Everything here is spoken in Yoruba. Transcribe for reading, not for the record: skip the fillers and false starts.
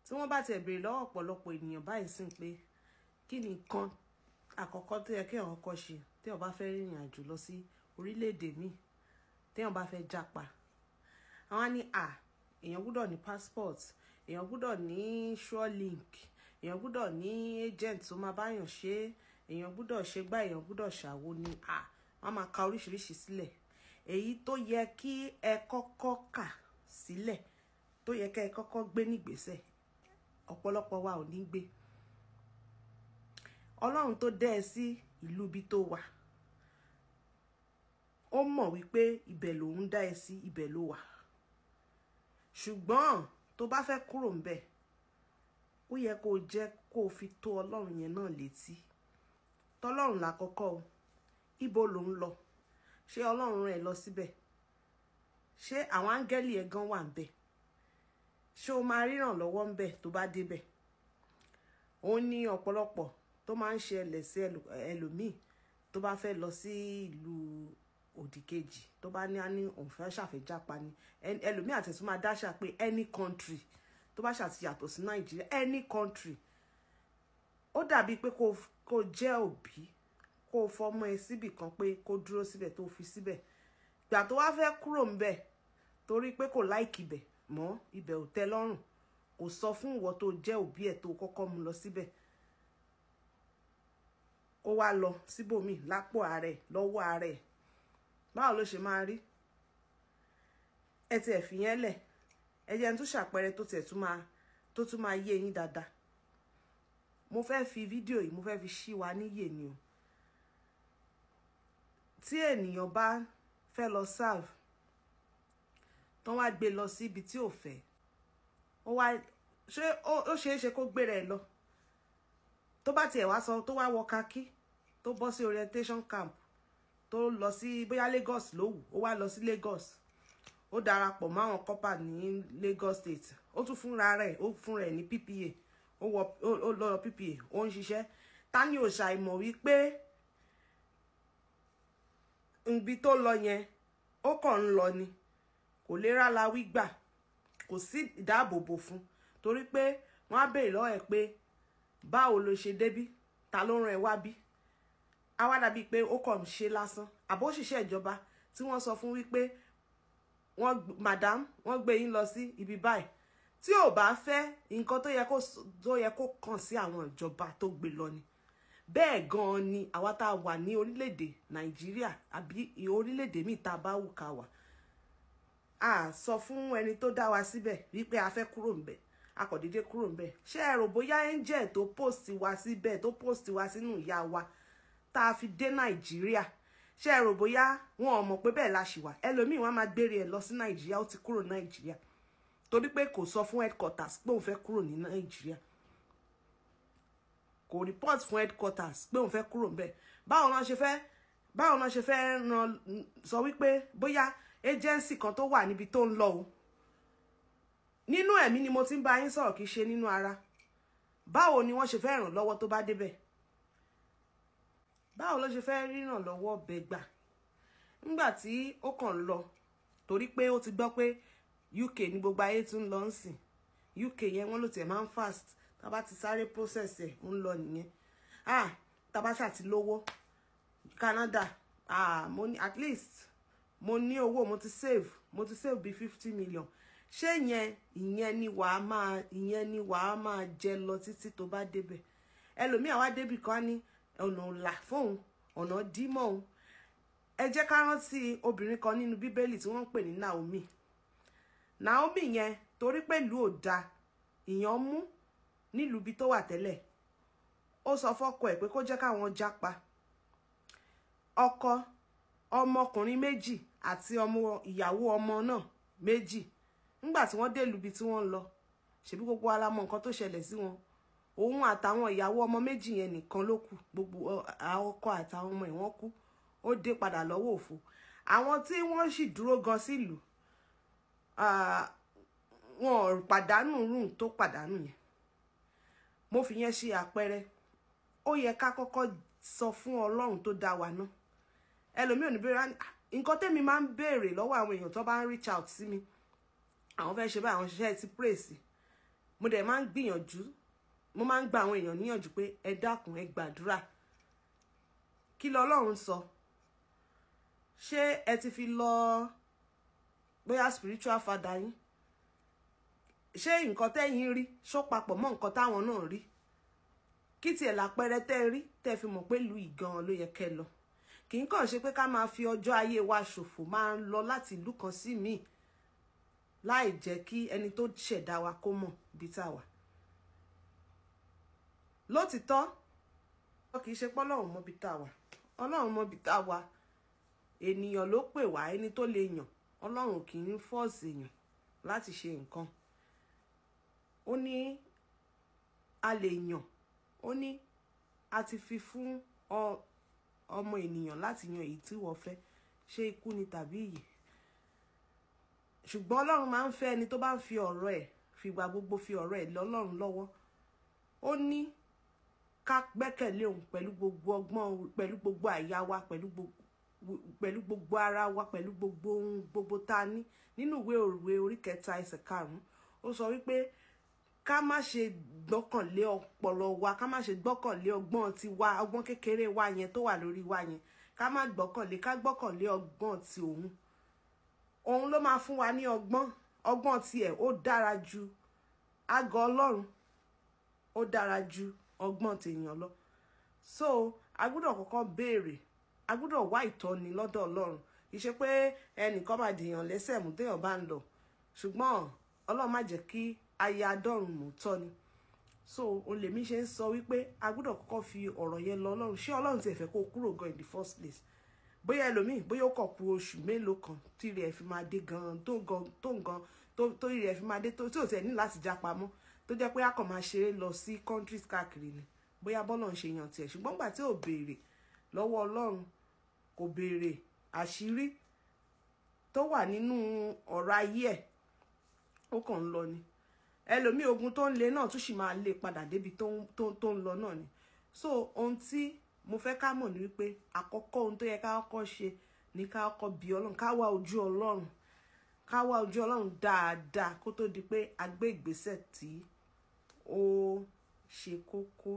tí wọ́n bá tiẹ̀ béèrè lọ́wọ́ ọ̀pọ̀lọpọ̀ ènìyàn báyìí sí pé kí ni nǹkan àkọ́kọ́ tó yẹ kí èèyàn kọ́kọ́ ṣe tí èèyàn bá fẹ́ rìnrìn àjò lọ sí orílẹ̀-èdè míì tí èèyàn bá fẹ́ jápa, àwọn á ní èèyàn gbọ́dọ̀ ní passport, èèyàn gbọ́dọ̀ ní sure link, èèyàn gbọ́dọ̀ ní agent tó máa báyàn ṣe, èèyàn gbọ́dọ̀ ṣe gbá, èèyàn gbọ́dọ̀ ṣàwo ni wọ́n máa ka oríṣiríṣi sílẹ̀. Èyí tó yẹ kí ẹ kọ́kọ́ kà sílẹ̀, tó yẹ kí ẹ kọ́kọ́ gbé nígbésẹ̀, ọ̀pọ̀lọpọ̀ wa ò ní gbé. Ọlọ́run tó dẹ́ ẹ sí ìlú ibi tó wà, ó mọ̀ wípé ibẹ̀ lòun dá ẹ sí, ibẹ̀ ló wà. Ṣùgbọ́n tó bá fẹ́ kúrò ńbẹ̀, ó yẹ kó jẹ́ kó fi tó Ọlọ́run yẹn náà létí. Tọ́lọ́run lákọ́kọ́ o, ibo ló ń lọ? Ṣé Ọlọ́run rẹ̀ lọ síbẹ̀? Ṣé àwọn áńgẹ́lì ẹ̀ gan wà ńbẹ̀? Ṣé o máa ríran lọ́wọ́ ńbẹ̀ tó bá débẹ̀? Ó ní ọ̀pọ̀lọpọ̀ tó máa ń ṣẹlẹ̀ sí ẹlòmíì tó bá fẹ́ lọ sí ìlú òdìkejì, tó bá ní òun fẹ́ ṣàfẹ́jápa ni ẹlòmíì àtẹ̀tún máa dáṣà pé any country tó bá ṣàtìyàtọ̀ sí Nàìjíríà, any country. Ó dàbí pé kó jẹ́ òbí, kó fọmọ ẹ síbì kan pé kó dúró síbẹ̀ tó fi síbẹ̀. Ìgbà tó wá fẹ́ kúrò ńbẹ̀ torí pé kò láìkì ibẹ̀ mọ́, ibẹ̀ ò tẹ́ lọ́rùn, kò sọ fún ìwọ tó jẹ́ òbí ẹ̀ tó kọ́kọ́ mú lọ síbẹ̀. Ó wá lọ síbòmíì lápò ààrẹ, lọ́wọ́ ààrẹ. Báwo ló ṣe máa rí? Ẹ ti ẹ̀ fi yẹn lẹ̀, ẹ jẹ́ n tún ṣàpẹẹrẹ tó tún máa yé yín dáadáa. Mo fẹ́ fi fídíò yìí, mo fẹ́ fi ṣí wa níyè ni o. Tí ènìyàn bá fẹ́ lọ serve, tán wá gbé lọ sí ibi tí ò fẹ́, ó ṣeé ṣe kó gbé rẹ̀ lọ. Tó bá tiẹ̀ wá sọ, tó wá wọ kakí, tó bọ́ sí orientation camp, tó lọ sí bóyá Lagos ló wù, ó wá lọ sí Lagos, ó darapọ̀ mọ́ àwọn kọ́pà ní Lagos State, ó tún fúnra rẹ̀ ní PPA, ó lọ PPA, ó ń ṣiṣẹ́. Ta ni ò ṣàìmọ̀ wípé ibi tó lọ yẹn ó kàn ń lọ ni, kò lè rálá wí gbà, kò sí ìdáàbòbò fún, torí pé wọ́n á béèrè lọ́wọ́ ẹ̀ pé báwo ló ṣe débí, ta ló rán ẹ wá bí? Á wá dàbí pé ó kàn ń ṣe lásán. Àbó òṣìṣẹ́ ìjọba tí wọ́n sọ fún wípé madam wọ́n gbé yín lọ sí ibi báyìí, tí ò bá fẹ́ nǹkan tó yẹ kó kàn sí àwọn ìjọba tó gbé lọ ni. Bẹ́ẹ̀ gan-an ni àwa tá a wà ní orílẹ̀-èdè Nàìjíríà àbí orílẹ̀-èdè míì tá a bá wù ká wà. A sọ fún ẹni tó dá wa síbẹ̀ wípé a fẹ́ kúrò ńbẹ̀, a kò dédé kúrò ńbẹ̀. Ṣé ẹ rò bóyá angel tó post wa síbẹ̀, tó post wa sínú ìyá wa tá a fi dé Nàìjíríà, ṣé ẹ rò bóyá wọn ò mọ̀ pé bẹ́ẹ̀ la ṣì wà? Ẹlòmíì wọn máa gbére ẹ̀ lọ sí Nàìjíríà, ó ti kúrò Nàìjíríà torí pé kò sọ fún headquarters pé òun fẹ́ kúrò ní Nàìjíríà, kò report fún headquarters pé òun fẹ́ kúrò ńbẹ̀. Báwo náà ṣe fẹ́ sọ wípé bóyá agency kan tó wà níbi tó ń lọ o. Nínú ẹ̀mí ni mo ti ń bá yín sọ̀rọ̀, kì í ṣe nínú ara. Báwo ni wọ́n ṣe fẹ́ ràn lọ́wọ́ tó bá débẹ̀? Báwo ló ṣe fẹ́ ríràn lọ́wọ́ bẹ̀ gbà? Nígbà tí ó kàn lọ torí pé ó ti gbọ́ pé UK ní gbogbo ayé tún lọ ń sìn. UK yẹn wọ́n ló tiẹ̀ máa ń fast, tá bá ti sáré process ẹ̀ ń lọ nìyẹn. Tá bá ṣà ti lówó Canada, mo ní at least mo ní owó, mo ti save bí 50 million. Ṣé ìyẹn ni wàá máa jẹ lọ títí tó bá débẹ̀? Ẹlòmíì àwa débì kan ní ọ̀nà ọ̀la fóun, ọ̀nà dímọ̀ òun. Ẹ jẹ́ ká rántí obìnrin kan nínú Bíbélì tí wọ́n ń pè ní Naomi. Naomi yẹn torí pé ìlú ò da, ìyàn mú nílùú bí tó wà tẹ́lẹ̀, ó sọ fọ́kọ ẹ̀ pé kó jẹ́ káwọn jápa. Ọkọ ọmọkùnrin méjì àti ìyàwó ọmọ náà méjì, nígbà tí wọ́n dé ìlú bí tí wọ́n lọ, ṣebí gbogbo wa la mọ̀ nǹkan tó ṣẹlẹ̀ sí wọn. Òun àtàwọn ìyàwó ọmọ méjì yẹn nìkan ló kù, gbogbo ọkọ àtàwọn ọmọ ẹ̀ wọ́n kú. Ó dé padà lọ́wọ́ òfo. Àwọn tí wọ́n sì dúró gan sílùú, wọn pàdánù rùn tó pàdánù yẹn. Mo fi yẹn ṣe àpẹẹrẹ. Ó yẹ ká kọ́kọ́ sọ fún Ọlọ́run tó dá wa náà. Ẹlòmíì ò ní béèrè nǹkan tẹ́mi máa ń béèrè lọ́wọ́ àwọn èèyàn tó bá ń reach out sí mi. Àwọn fẹ́ ṣe báyìí, àwọn ṣiṣẹ́ ti praise. mo dẹ̀ máa ń gbìyànjú, mo máa ń gba àwọn èèyàn níyànjú pé ẹ dákun ẹ gbàdúrà. Kí lọ́lọ́run sọ? Ṣé ẹ ti fi lọ bóyá spiritual father yín? Ṣé nǹkan tẹ́yin rí ṣó papọ̀ mọ́ nǹkan táwọn náà rí? Kí tiẹ̀ lápẹẹrẹ tẹ́ rí tẹ́ fi mọ̀ pé ìlú ìgan ló yẹ kẹ́ lọ. Kì í kàn ṣe pé ká máa fi ọjọ́ ayé wa ṣòfò, máa ń lọ láti ìlú kan sí míì láì jẹ́ kí ẹni tó ṣẹ̀dá wa kó mọ̀ bí tá wà. Lótìtọ́ kì í ṣe pé Ọlọ́run mọ̀ bí tá wà. Ọlọ́run mọ̀ bí tá wà. Ènìyàn ló pè wá, ẹni tó lè yàn. Ọlọ́run kì í force èèyàn láti ṣe nǹkan. Ó ní a lè yàn. Ó ní a ti fi fún ọmọ ènìyàn láti yan èyí tí wọ́n fẹ́, ṣé ikú ni tàbí ìyè. Ṣùgbọ́n Ọlọ́run máa ń fẹ́ ẹni tó bá ń fi ọ̀rọ̀ ẹ̀ fìgbà gbogbo fi ọ̀rọ̀ ẹ̀ lé Ọlọ́run lọ́wọ́. Ó ní ká gbẹ́kẹ̀lé òun pẹ̀lú gbogbo ọgbọ́n, pẹ̀lú gbogbo àyà wa, pẹ̀lú gbogbo ara wa, pẹ̀lú gbogbo ohun gbogbo tá a ní. Nínú ìwé Òwe orí 3 ẹsẹ̀ 5 ó sọ wípé ká má ṣe gbọ́kànlé ọpọlọ wa, ká má ṣe gbọ́kànlé ọgbọ́n ti wa, ọgbọ́n kékeré wa yẹn tó wà lórí wa yẹn. Ká má gbọ́kànlé, ká gbọ́kànlé ọgbọ́n ti òun. Òun ló máa fún wa ní ọgbọ́n. Ọgbọ́n tiẹ̀ ó dára ju àgọ́ Ọlọ́run, ó dára ju ọgbọ́n tèèyàn lọ. So a gbọ́dọ̀ kọ́kọ́ béèrè, a gbọ́dọ̀ wá ìtọ́ni lọ́dọ̀ Ọlọ́run. Kì í ṣe pé ẹnìkan máa dìyàn lẹ́sẹ̀ mú téèyàn bá ń lọ. Ṣùgbọ́n Ọlọ́run má jẹ́ kí ayé adọ́run mú tọ́ ni. So òun lèmi ṣe ń sọ wípé a gbọ́dọ̀ kọ́kọ́ fi ọ̀rọ̀ yẹn lọ Ọlọ́run. Ṣé Ọlọ́run ti fẹ́ kó kúrò gan in the first place? Bóyá ẹlòmíì, bóyá ó kọ̀ kù oṣù mélòó kan tí rẹ̀ fi máa dé gan tó rẹ̀ fi máa dé tí ò tiẹ̀ ní láti já pamọ́, tó jẹ́ pé a kàn máa ṣeré lọ sí countries káàkiri ni. Bóyá bọ́lọ̀ ń ṣe yàn tiẹ̀. Ṣùgbọ́n gbà tí ò béèrè lọ́wọ́ Ọlọ́run, kò béèrè àṣírí tó wà nínú ọ̀rọ̀ ayé ẹ̀, ó kàn ń lọ ni. Ẹlòmíì ogun tó ń le náà tún sì máa lé padà débi tó ń lọ náà ni. So ohun tí mo fẹ́ ká mọ̀ ní wípé àkọ́kọ́ ohun tó yẹ ká kọ́kọ́ ṣe ní ká kọ́kọ́ bí Ọlọ́run, ká wá ojú Ọlọ́run, ká wá ojú Ọlọ́run dáadáa kó tó di pé a gbé ìgbésẹ̀ tí ó ṣe kókó.